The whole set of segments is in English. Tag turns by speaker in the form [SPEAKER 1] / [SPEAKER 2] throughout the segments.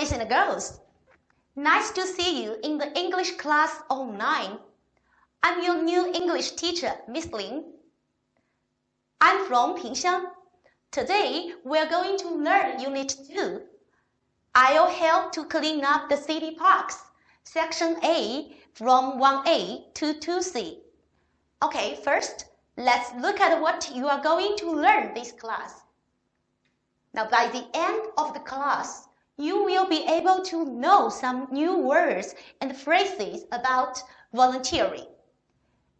[SPEAKER 1] boys and girls. Nice to see you in the English class online. I'm your new English teacher, Miss Lin. I'm from Pingxiang. Today, we're going to learn Unit 2. I'll help to clean up the city parks, Section A, from 1A to 2C. Okay, first, let's look at what you are going to learn this class. Now, by the end of the class, you will be able to know some new words and phrases about volunteering.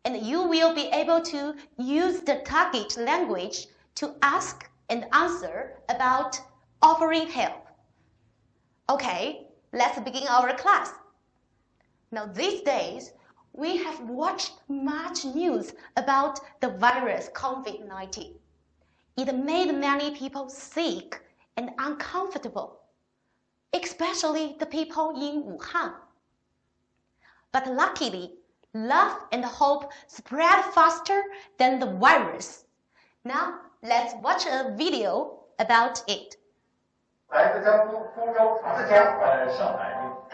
[SPEAKER 1] And you will be able to use the target language to ask and answer about offering help. Okay, let's begin our class. Now, these days, we have watched much news about the virus COVID-19. It made many people sick and uncomfortable, especially the people in Wuhan. But luckily, love and hope spread faster than the virus. Now, let's watch a video about it.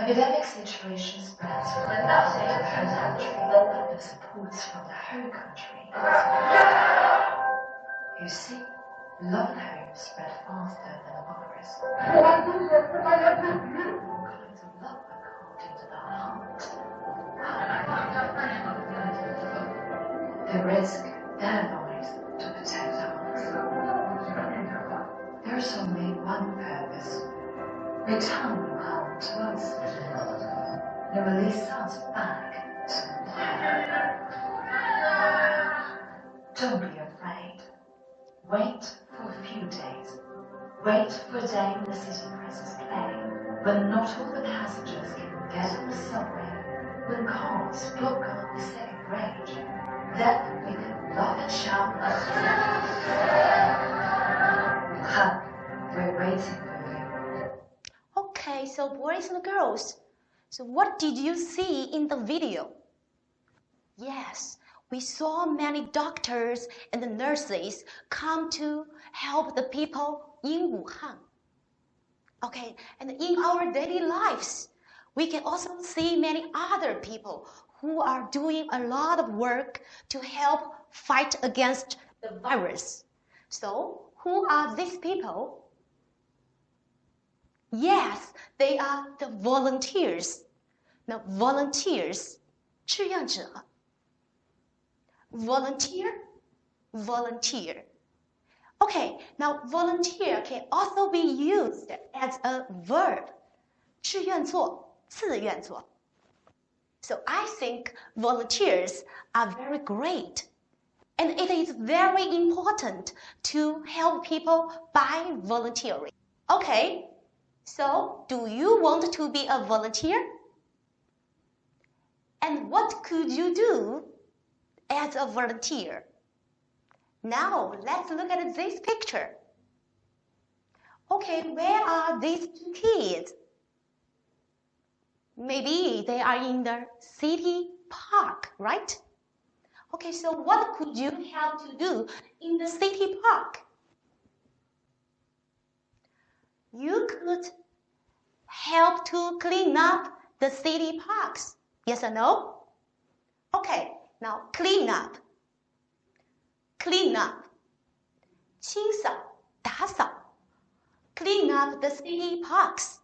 [SPEAKER 2] Epidemic situation spreads from the home country and supports from the home country. You see, love and hope spread faster than the virus. All kinds of love are caught into the heart. The risk their lives to protect ours. There is only one purpose. Return the world to us. And release us back to life. Don't be afraid. Wait for a few days. Wait for a day when the city presses play, when not all the passengers can get on the subway, when cars block up the second grade. Then we can laugh and shout. We're waiting for you.
[SPEAKER 1] Okay, so boys and girls, so what did you see in the video? Yes, we saw many doctors and nurses come to help the people in Wuhan. Okay, and in our daily lives, we can also see many other people who are doing a lot of work to help fight against the virus. So, who are these people? Yes, they are the volunteers. Now, volunteers, 志愿者. Volunteer, volunteer. Okay, now volunteer can also be used as a verb. 志愿做, 自愿做. So I think volunteers are very great. And it is very important to help people by volunteering. Okay, so do you want to be a volunteer? And what could you do as a volunteer? Now, let's look at this picture. Okay, where are these two kids? Maybe they are in the city park, right? Okay, so what could you help to do in the city park? You could help to clean up the city parks. Yes or no? Okay, now clean up. Clean up. 清扫, 打扫. Clean up the city parks.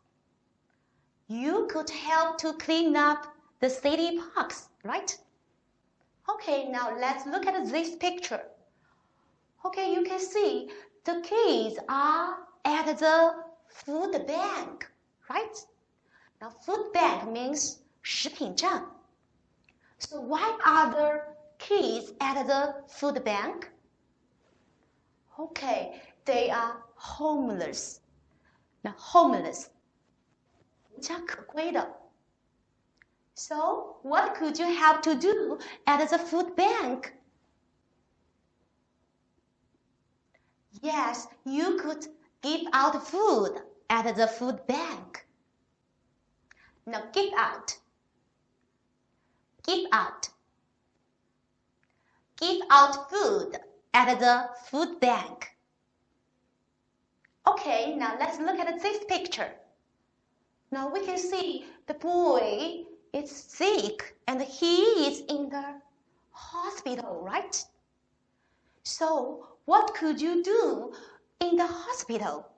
[SPEAKER 1] You could help to clean up the city parks, right? Okay, now let's look at this picture. Okay, you can see the kids are at the food bank, right? Now, food bank means 食品站. So why are the kids at the food bank? Okay, they are homeless. Now, homeless. 无家可归的. So, what could you have to do at the food bank? Yes, you could give out food at the food bank. Now, give out. Give out. Give out food at the food bank. Okay, now let's look at this picture. Now we can see the boy is sick and he is in the hospital, right? So what could you do in the hospital?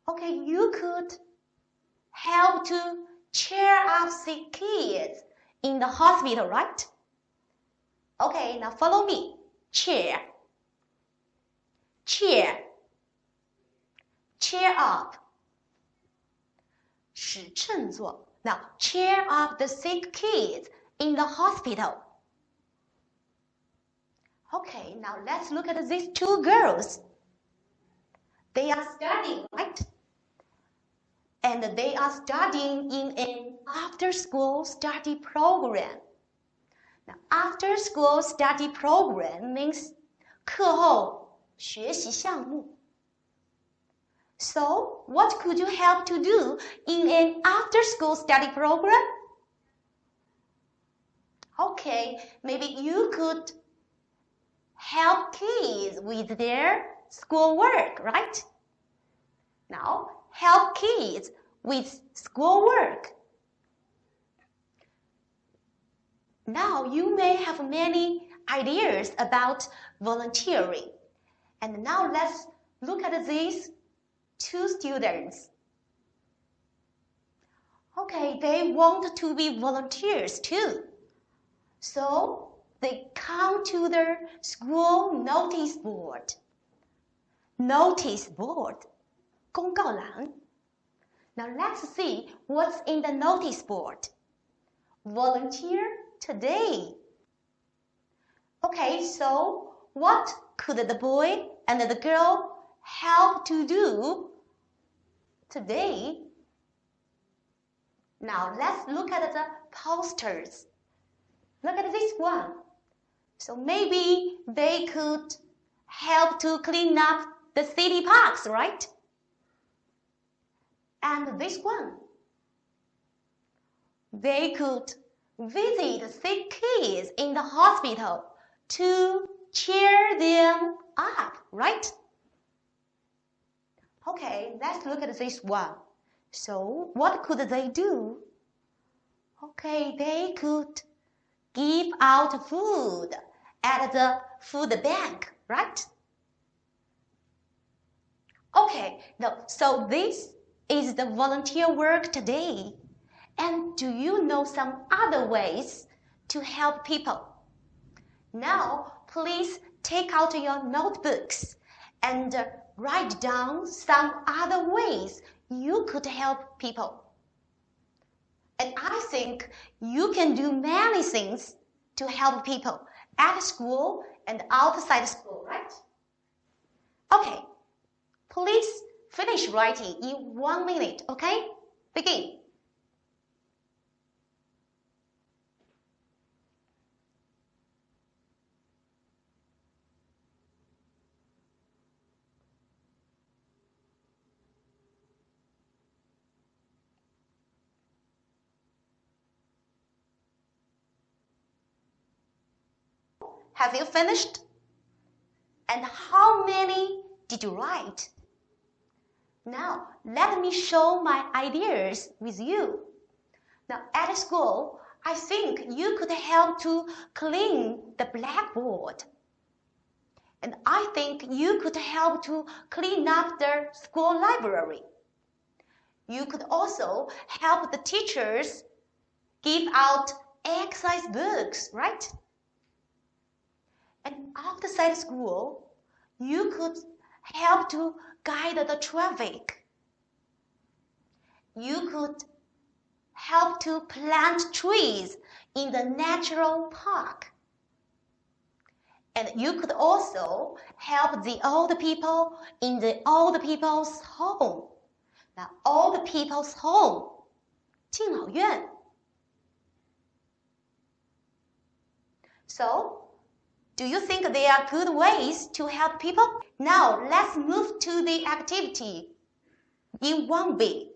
[SPEAKER 1] Okay, you could help to cheer up sick kids in the hospital, right? Okay, now follow me. Cheer. Cheer. Cheer up. 使振作. Now, cheer up the sick kids in the hospital. Okay, now let's look at these two girls. They are studying, right? And they are studying in an after-school study program. Now, after-school study program means 课后学习项目. So, what could you help to do in an after-school study program? Okay, maybe you could help kids with their schoolwork, right? Now, help kids with schoolwork. Now, you may have many ideas about volunteering. And now let's look at these two students. Okay, they want to be volunteers too. So they come to the school notice board. Notice board, 公告栏. Now let's see what's in the notice board. Volunteer today. Okay, so what could the boy and the girl help to do today? Now let's look at the posters. Look at this one. So maybe they could help to clean up the city parks, right? And this one. They could visit sick kids in the hospital to cheer them up, right? Okay, let's look at this one. So, what could they do? Okay, they could give out food at the food bank, right? Okay, now, so this is the volunteer work today. And do you know some other ways to help people? Now, please take out your notebooks and write down some other ways you could help people. And I think you can do many things to help people at school and outside school, right? Okay, please finish writing in 1 minute, okay? Begin. Have you finished? And how many did you write? Now, let me show my ideas with you. Now, at school, I think you could help to clean the blackboard. And I think you could help to clean up the school library. You could also help the teachers give out exercise books, right? And outside school, you could help to guide the traffic. You could help to plant trees in the natural park. And you could also help the old people in the old people's home. Now, old people's home, 敬老院. So, do you think there are good ways to help people? Now, let's move to the activity in 1B.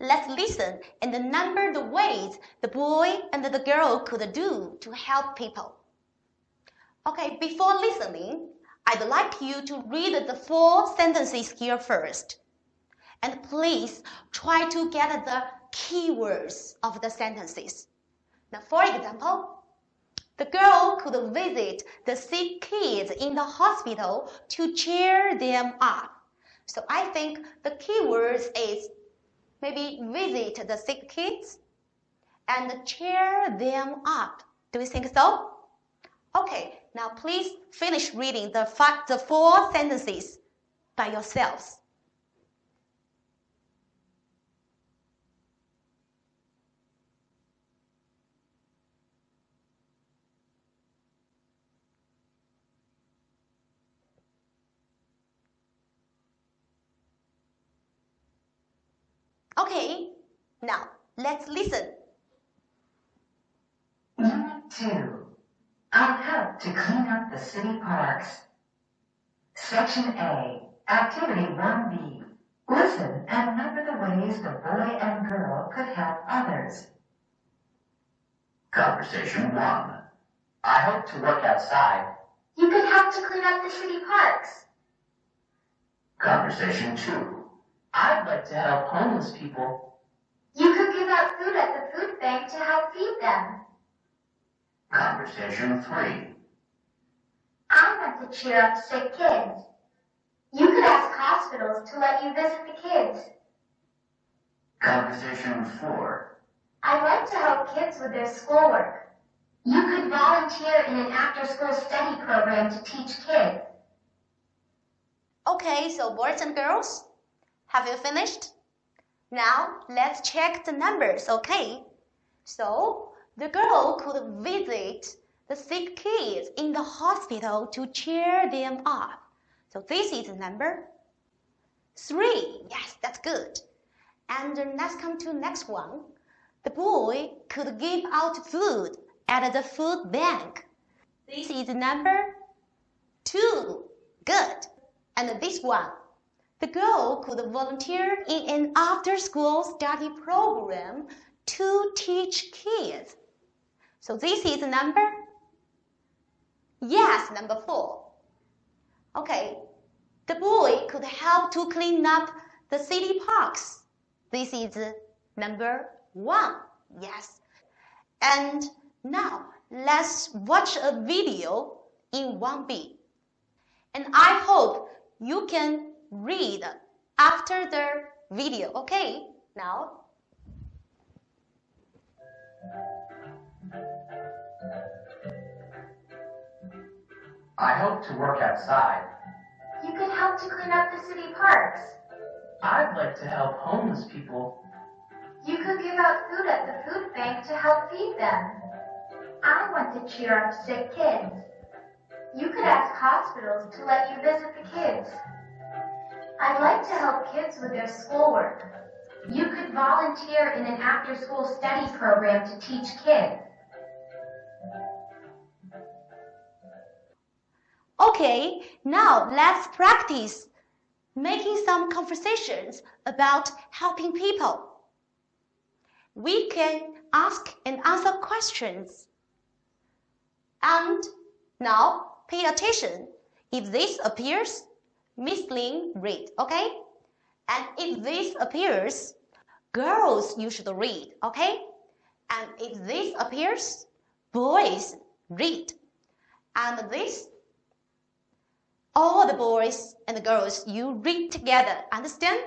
[SPEAKER 1] Let's listen and number the ways the boy and the girl could do to help people. Okay, before listening, I'd like you to read the 4 sentences here first. And please try to get the keywords of the sentences. Now, for example, the girl could visit the sick kids in the hospital to cheer them up. So I think the keywords is maybe visit the sick kids and cheer them up. Do you think so? Okay, now please finish reading the 4 sentences by yourselves. Okay, now let's listen.
[SPEAKER 2] Unit 2. I help to clean up the city parks. Section A, Activity 1B. Listen and remember the ways the boy and girl could help others.
[SPEAKER 3] Conversation 1. I hope to work outside.
[SPEAKER 4] You could help to clean up the city parks.
[SPEAKER 3] Conversation 2. I'd like to help homeless people.
[SPEAKER 4] You could give out food at the food bank to help feed them.
[SPEAKER 3] Conversation 3.
[SPEAKER 4] I want to cheer up sick kids. You could ask hospitals to let you visit the kids.
[SPEAKER 3] Conversation 4.
[SPEAKER 4] I'd like to help kids with their schoolwork. You could volunteer in an after-school study program to teach kids.
[SPEAKER 1] Okay, so boys and girls, have you finished? Now, let's check the numbers, okay? So, the girl could visit the sick kids in the hospital to cheer them up. So this is number 3. Yes, that's good. And let's come to the next one. The boy could give out food at the food bank. This is number 2. Good. And this one. The girl could volunteer in an after-school study program to teach kids. So this is number? Yes, number 4. Okay, the boy could help to clean up the city parks. This is number 1. Yes. And now let's watch a video in 1B. And I hope you can read after the video, okay? Now.
[SPEAKER 3] I hope to work outside.
[SPEAKER 4] You could help to clean up the city parks.
[SPEAKER 3] I'd like to help homeless people.
[SPEAKER 4] You could give out food at the food bank to help feed them. I want to cheer up sick kids. You could ask hospitals to let you visit the kids. I'd like to help kids with their schoolwork. You could volunteer in an after-school study program to teach kids.
[SPEAKER 1] Okay, now let's practice making some conversations about helping people. We can ask and answer questions. And now pay attention. If this appears, Miss Lin read, okay? And if this appears, girls you should read, okay? And if this appears, boys read. And this, all the boys and the girls, you read together, understand?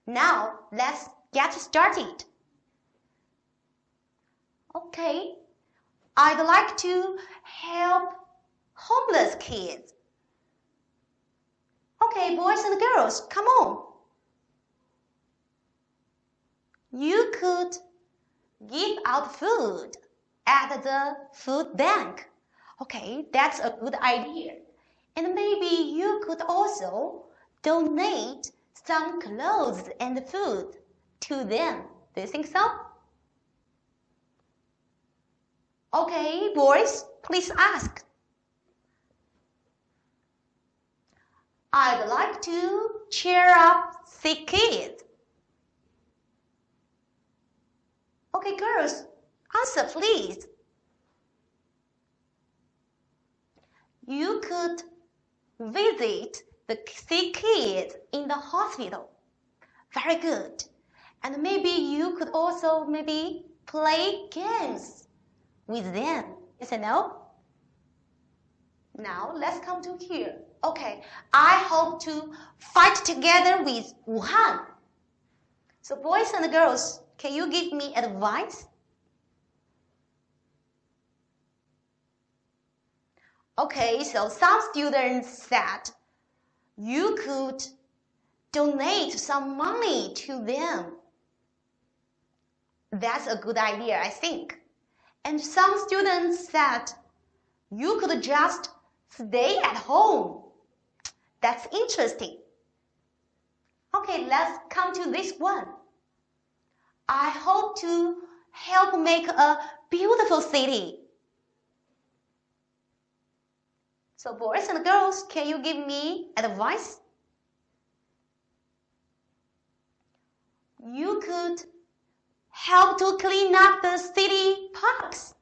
[SPEAKER 1] Now, let's get started. Okay, I'd like to help homeless kids. Okay, boys and girls, come on. You could give out food at the food bank. Okay, that's a good idea. And maybe you could also donate some clothes and food to them. Do you think so? Okay, boys, please ask. I'd like to cheer up sick kids. Okay, girls, answer please. You could visit the sick kids in the hospital. Very good. And maybe you could also play games with them. Yes or no? Now let's come to here. Okay, I hope to fight together with Wuhan. So boys and girls, can you give me advice? Okay, so some students said you could donate some money to them. That's a good idea, I think. And some students said you could just stay at home. That's interesting. Okay, let's come to this one. I hope to help make a beautiful city. So boys and girls, can you give me advice? You could help to clean up the city parks.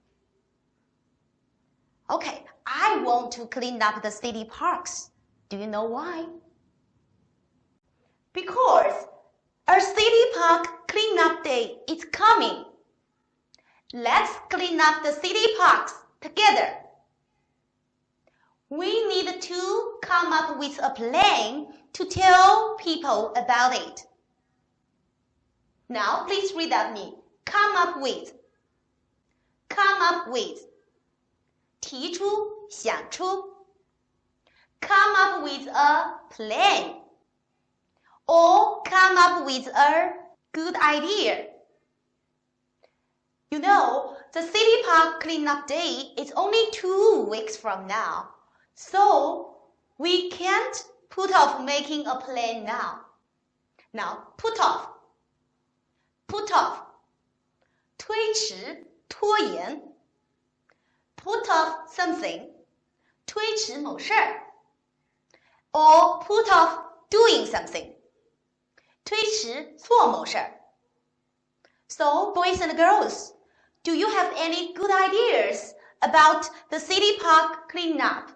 [SPEAKER 1] Okay, I want to clean up the city parks. Do you know why? Because a city park cleanup day is coming. Let's clean up the city parks together. We need to come up with a plan to tell people about it. Now, please read at me. Come up with. Come up with. 提出，想出。Come up with a plan. Or come up with a good idea. You know, the city park cleanup day is only 2 weeks from now. So, we can't put off making a plan now. Now, put off. Put off. 推迟，拖延。Put off something. 推迟某事儿。Or put off doing something. 推迟做某事儿。So, boys and girls, do you have any good ideas about the city park cleanup?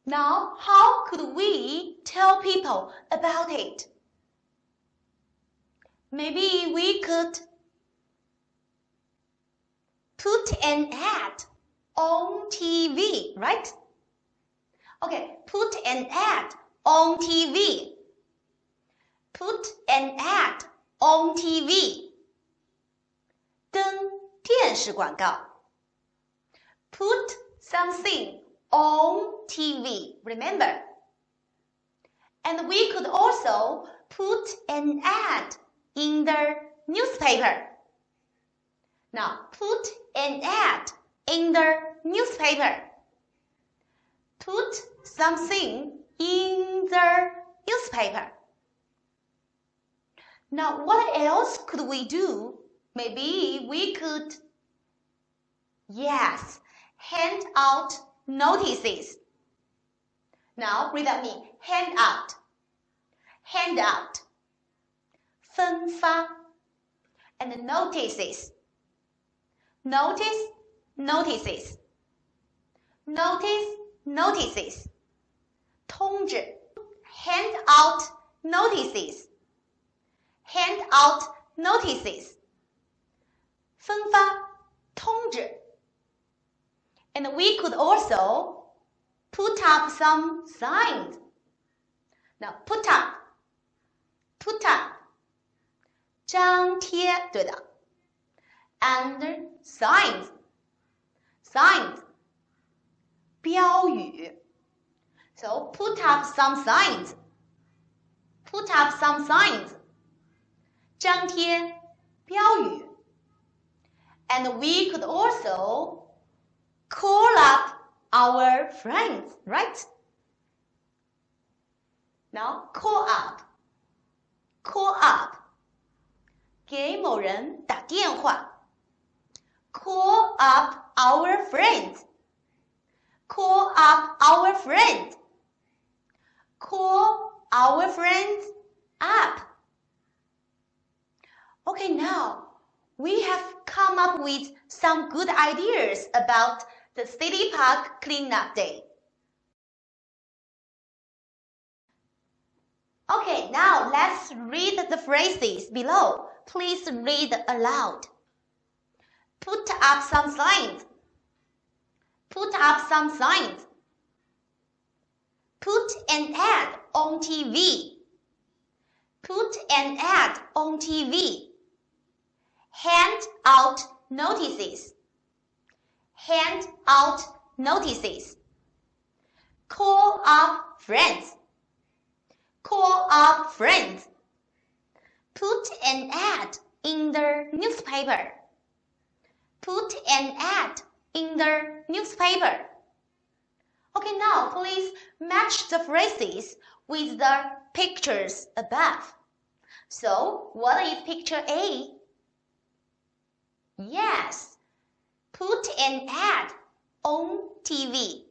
[SPEAKER 1] Now, how could we tell people about it? Maybe we could put an ad on TV, right? Okay, put an ad on TV. Put an ad on TV. 登电视广告。Put something on TV, remember? And we could also put an ad in the newspaper. Now, put an ad in the newspaper. Put something in the newspaper. Now, what else could we do? Maybe we could, hand out notices. Now, read at me. Hand out. Hand out. 分发 and notices. Notice, notices. Notice, notices. 通知 hand out notices. Hand out notices. 分发通知 And we could also put up some signs. Now, put up. Put up. 张贴，对的。And signs. Signs. 标语。So, put up some signs. Put up some signs. 张贴，标语。And we could also call up our friends, right? Now, call up. Call up. 给某人打电话。Call up our friends. Call up our friends. Call our friends up. Okay, now we have come up with some good ideas about the City Park Cleanup Day. Okay, now let's read the phrases below. Please read aloud. Put up some signs. Put up some signs. Put an ad on TV. Put an ad on TV. Hand out notices. Hand out notices. Call up friends. Call up friends. Put an ad in the newspaper. Put an ad in the newspaper. Okay, now please match the phrases with the pictures above. So, what is picture A? Yes, put an ad on TV.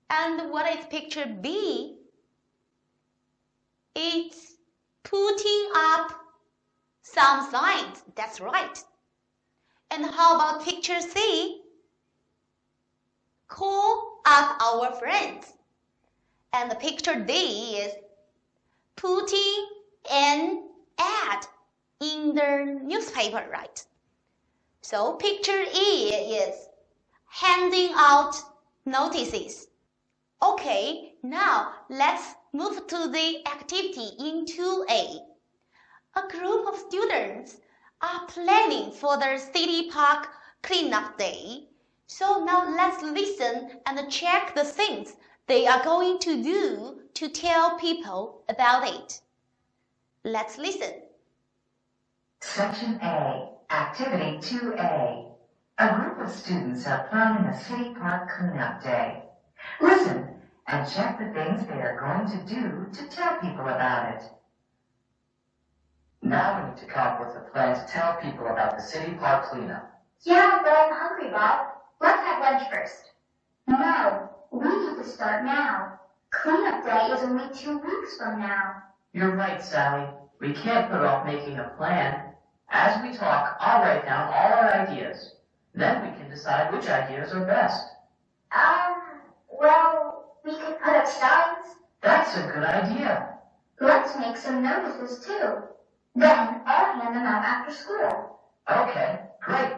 [SPEAKER 1] And what is picture B? It's putting up some signs. That's right. And how about picture C? Call up our friends. And the picture D is putting an ad in the newspaper, right? So picture E is handing out notices. Okay, now let's move to the activity in 2A. A group of students are planning for the City Park Cleanup Day. So now let's listen and check the things they are going to do to tell people about it. Let's listen.
[SPEAKER 2] Section A, Activity 2A. A group of students are planning a City Park Cleanup Day. Listen and check the things they are going to do to tell people about it.
[SPEAKER 3] Now we need to come up with a plan to tell people about the City Park cleanup.
[SPEAKER 4] Yeah, but I'm hungry, Bob. Let's have lunch first. No, we need to start now. Cleanup day is only 2 weeks from now.
[SPEAKER 3] You're right, Sally. We can't put off making a plan. As we talk, I'll write down all our ideas. Then we can decide which ideas are best.
[SPEAKER 4] Well, we could put up signs.
[SPEAKER 3] That's a good idea.
[SPEAKER 4] Let's make some notices too. Then I'll hand them out after school.
[SPEAKER 3] Okay, great.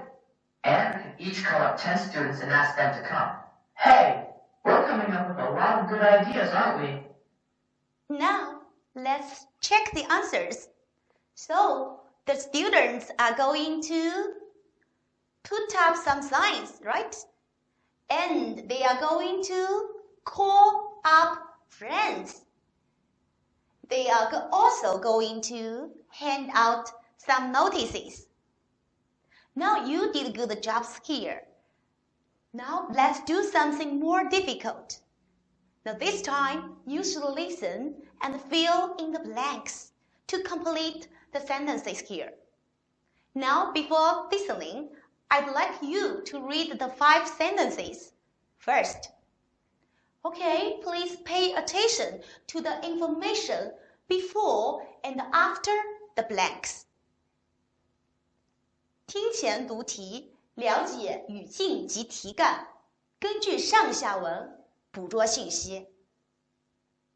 [SPEAKER 3] And we can each call up 10 students and ask them to come. Hey, we're coming up with a lot of good ideas, aren't we?
[SPEAKER 1] Now, let's check the answers. So, the students are going to put up some signs, right? And they are going to call up friends. They are also going to hand out some notices. Now you did good jobs here. Now let's do something more difficult. Now this time you should listen and fill in the blanks to complete the sentences here. Now before listening, I'd like you to read the 5 sentences first. Okay, please pay attention to the information before and after the blanks. 听前读题，了解语境及题干，根据上下文捕捉信息。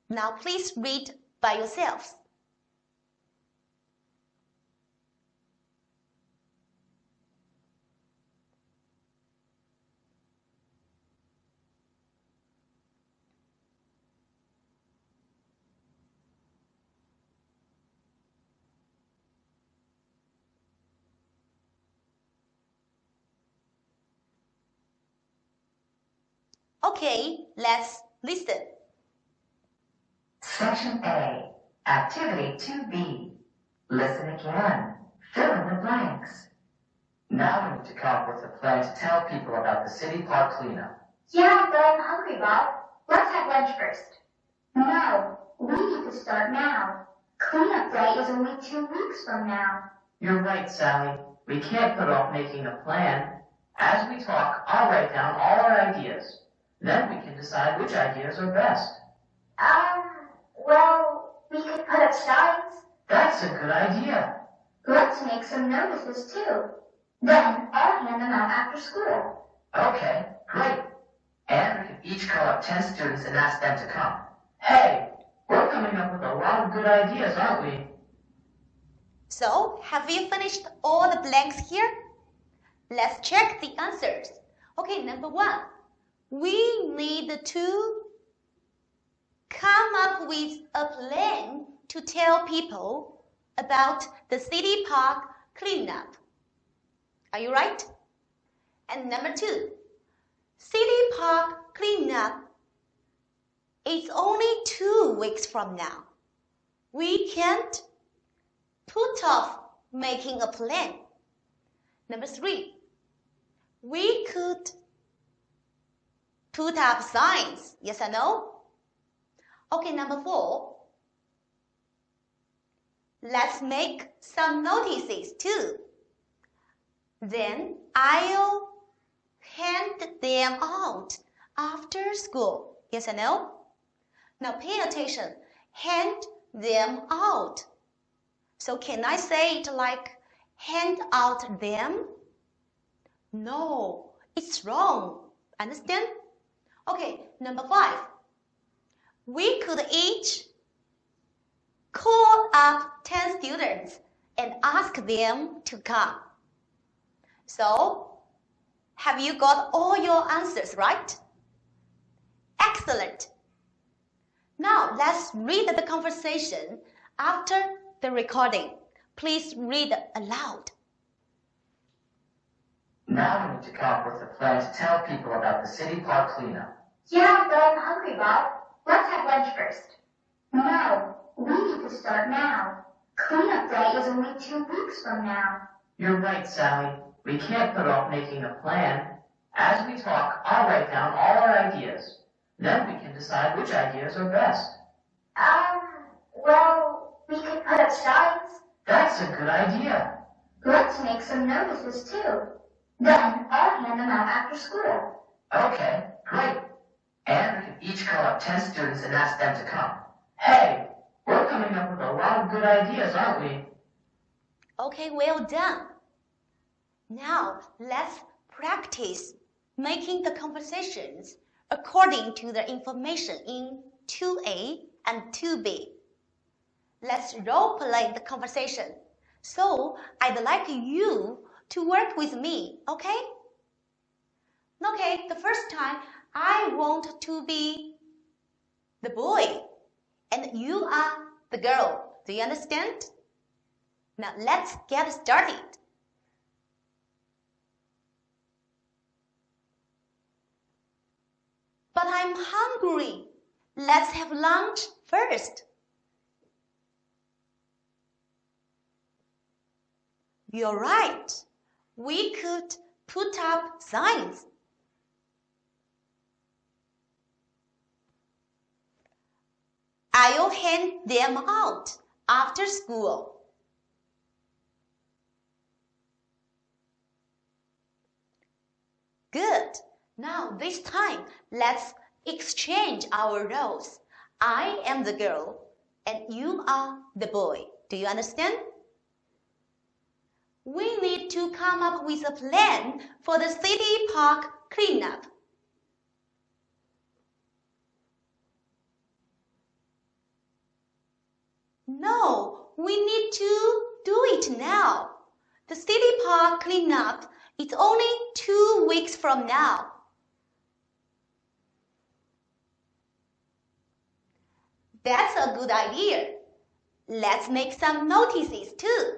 [SPEAKER 1] Now please read by yourselves. Okay, let's listen.
[SPEAKER 2] Section A, Activity 2B. Listen again. Fill in the blanks.
[SPEAKER 3] Now we need to come up with a plan to tell people about the City Park cleanup.
[SPEAKER 4] Yeah, but I'm hungry, Bob. Let's have lunch first. No, we need to start now. Cleanup day is only 2 weeks from now.
[SPEAKER 3] You're right, Sally. We can't put off making a plan. As we talk, I'll write down all our ideas. Then we can decide which ideas are best.
[SPEAKER 4] Well, we could put up signs.
[SPEAKER 3] That's a good idea.
[SPEAKER 4] Let's make some notices too. Then I'll hand them out after school.
[SPEAKER 3] Okay, Great. And we can each call up 10 students and ask them to come. Hey, we're coming up with a lot of good ideas, aren't we?
[SPEAKER 1] So, have you finished all the blanks here? Let's check the answers. Okay, number 1. We need to come up with a plan to tell people about the city park cleanup. Are you right? And number 2, city park cleanup is only 2 weeks from now. We can't put off making a plan. Number 3, we could put up signs. Yes or no? Okay, number 4, let's make some notices too. Then I'll hand them out after school. Yes or no? Now pay attention. Hand them out. So can I say it like hand out them? No, it's wrong. Understand? Okay, number 5. We could each call up 10 students and ask them to come. So, have you got all your answers right? Excellent. Now, let's read the conversation after the recording. Please read aloud.
[SPEAKER 3] Now we need to come up with a plan to tell people about the city park cleanup.
[SPEAKER 4] Yeah, but I'm hungry, Bob. Let's have lunch first. No, we need to start now. Cleanup day is only 2 weeks from now.
[SPEAKER 3] You're right, Sally. We can't put off making a plan. As we talk, I'll write down all our ideas. Then we can decide which ideas are best.
[SPEAKER 4] Well, we could put up signs.
[SPEAKER 3] That's a good idea.
[SPEAKER 4] Let's make some notices too. Then I'll hand them out after school.
[SPEAKER 3] Okay, great. And we can each call up 10 students and ask them to come. Hey, we're coming up with a lot of good ideas, aren't we?
[SPEAKER 1] Okay, well done. Now, let's practice making the conversations according to the information in 2A and 2B. Let's role play the conversation. So, I'd like you to work with me, okay? Okay, the first time, I want to be the boy, and you are the girl. Do you understand? Now, let's get started. But I'm hungry. Let's have lunch first. You're right. We could put up signs. I'll hand them out after school. Good. Now this time, let's exchange our roles. I am the girl and you are the boy. Do you understand? We need to come up with a plan for the city park cleanup. No, we need to do it now. The city park cleanup is only 2 weeks from now. That's a good idea. Let's make some notices too.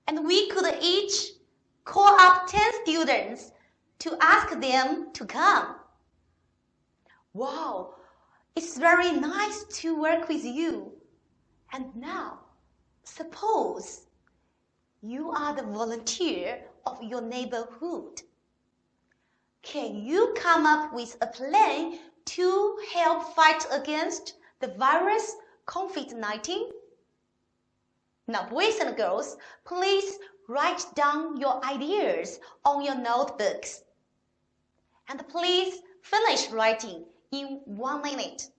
[SPEAKER 1] And we could each call up 10 students to ask them to come. Wow, it's very nice to work with you. And now, suppose you are the volunteer of your neighborhood. Can you come up with a plan to help fight against the virus COVID-19? Now, boys and girls, please write down your ideas on your notebooks. And please finish writing in 1 minute.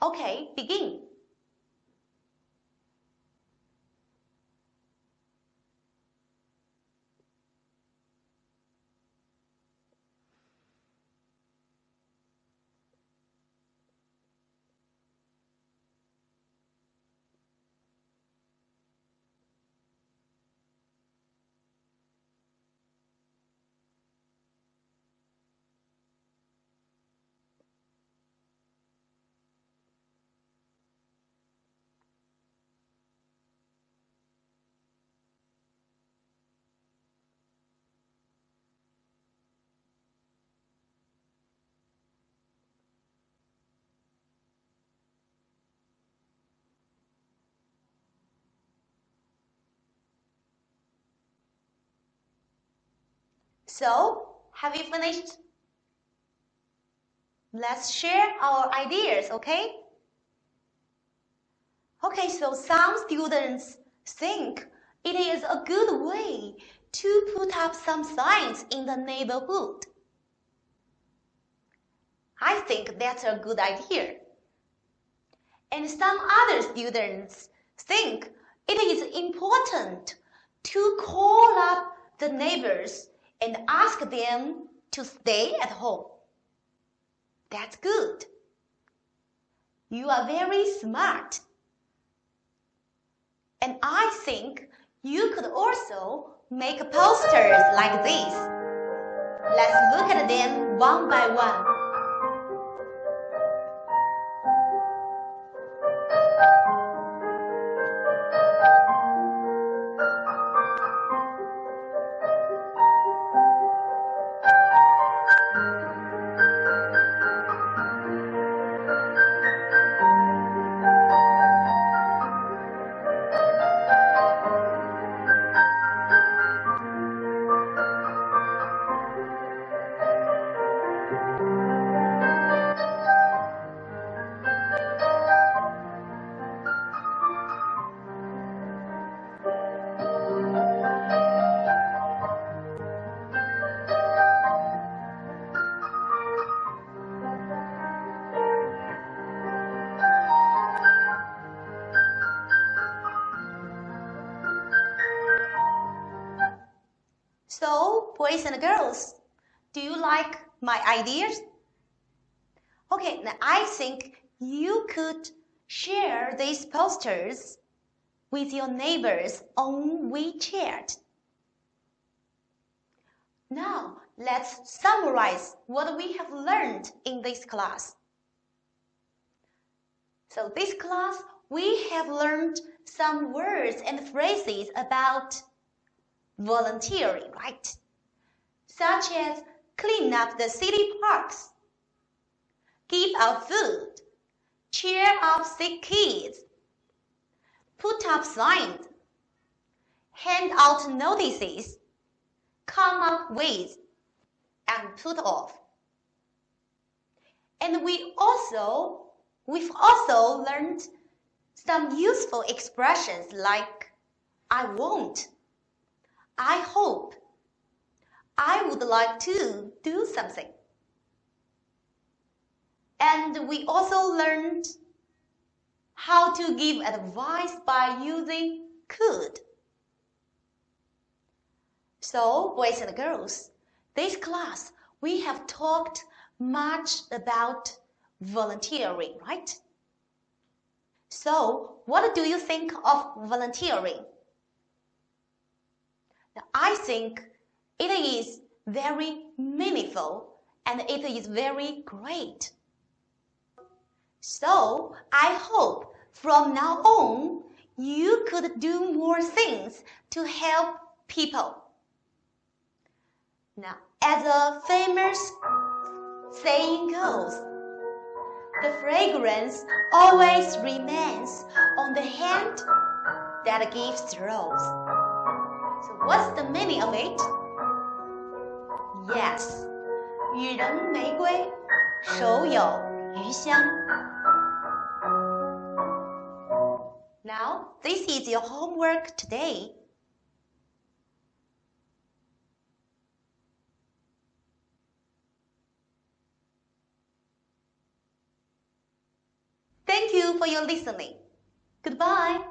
[SPEAKER 1] Okay, begin. So, have you finished? Let's share our ideas, okay? Okay, so some students think it is a good way to put up some signs in the neighborhood. I think that's a good idea. And some other students think it is important to call up the neighbors and ask them to stay at home. That's good. You are very smart. And I think you could also make posters like this. Let's look at them one by one. So, boys and girls, do you like my ideas? Okay, now I think you could share these posters with your neighbors on WeChat. Now, let's summarize what we have learned in this class. So this class, we have learned some words and phrases about volunteering, right? Such as clean up the city parks, give out food, cheer up sick kids, put up signs, hand out notices, come up with, and put off. And we've also learned some useful expressions like I won't, I hope, I would like to do something. And we also learned how to give advice by using could. So, boys and girls, this class we have talked much about volunteering, right? So, what do you think of volunteering? Now, I think it is very meaningful and it is very great. So, I hope from now on you could do more things to help people. Now, as a famous saying goes, the fragrance always remains on the hand that gives the rose. So what's the meaning of it? Yes, 予人玫瑰，手有余香。Now, this is your homework today. Thank you for your listening. Goodbye.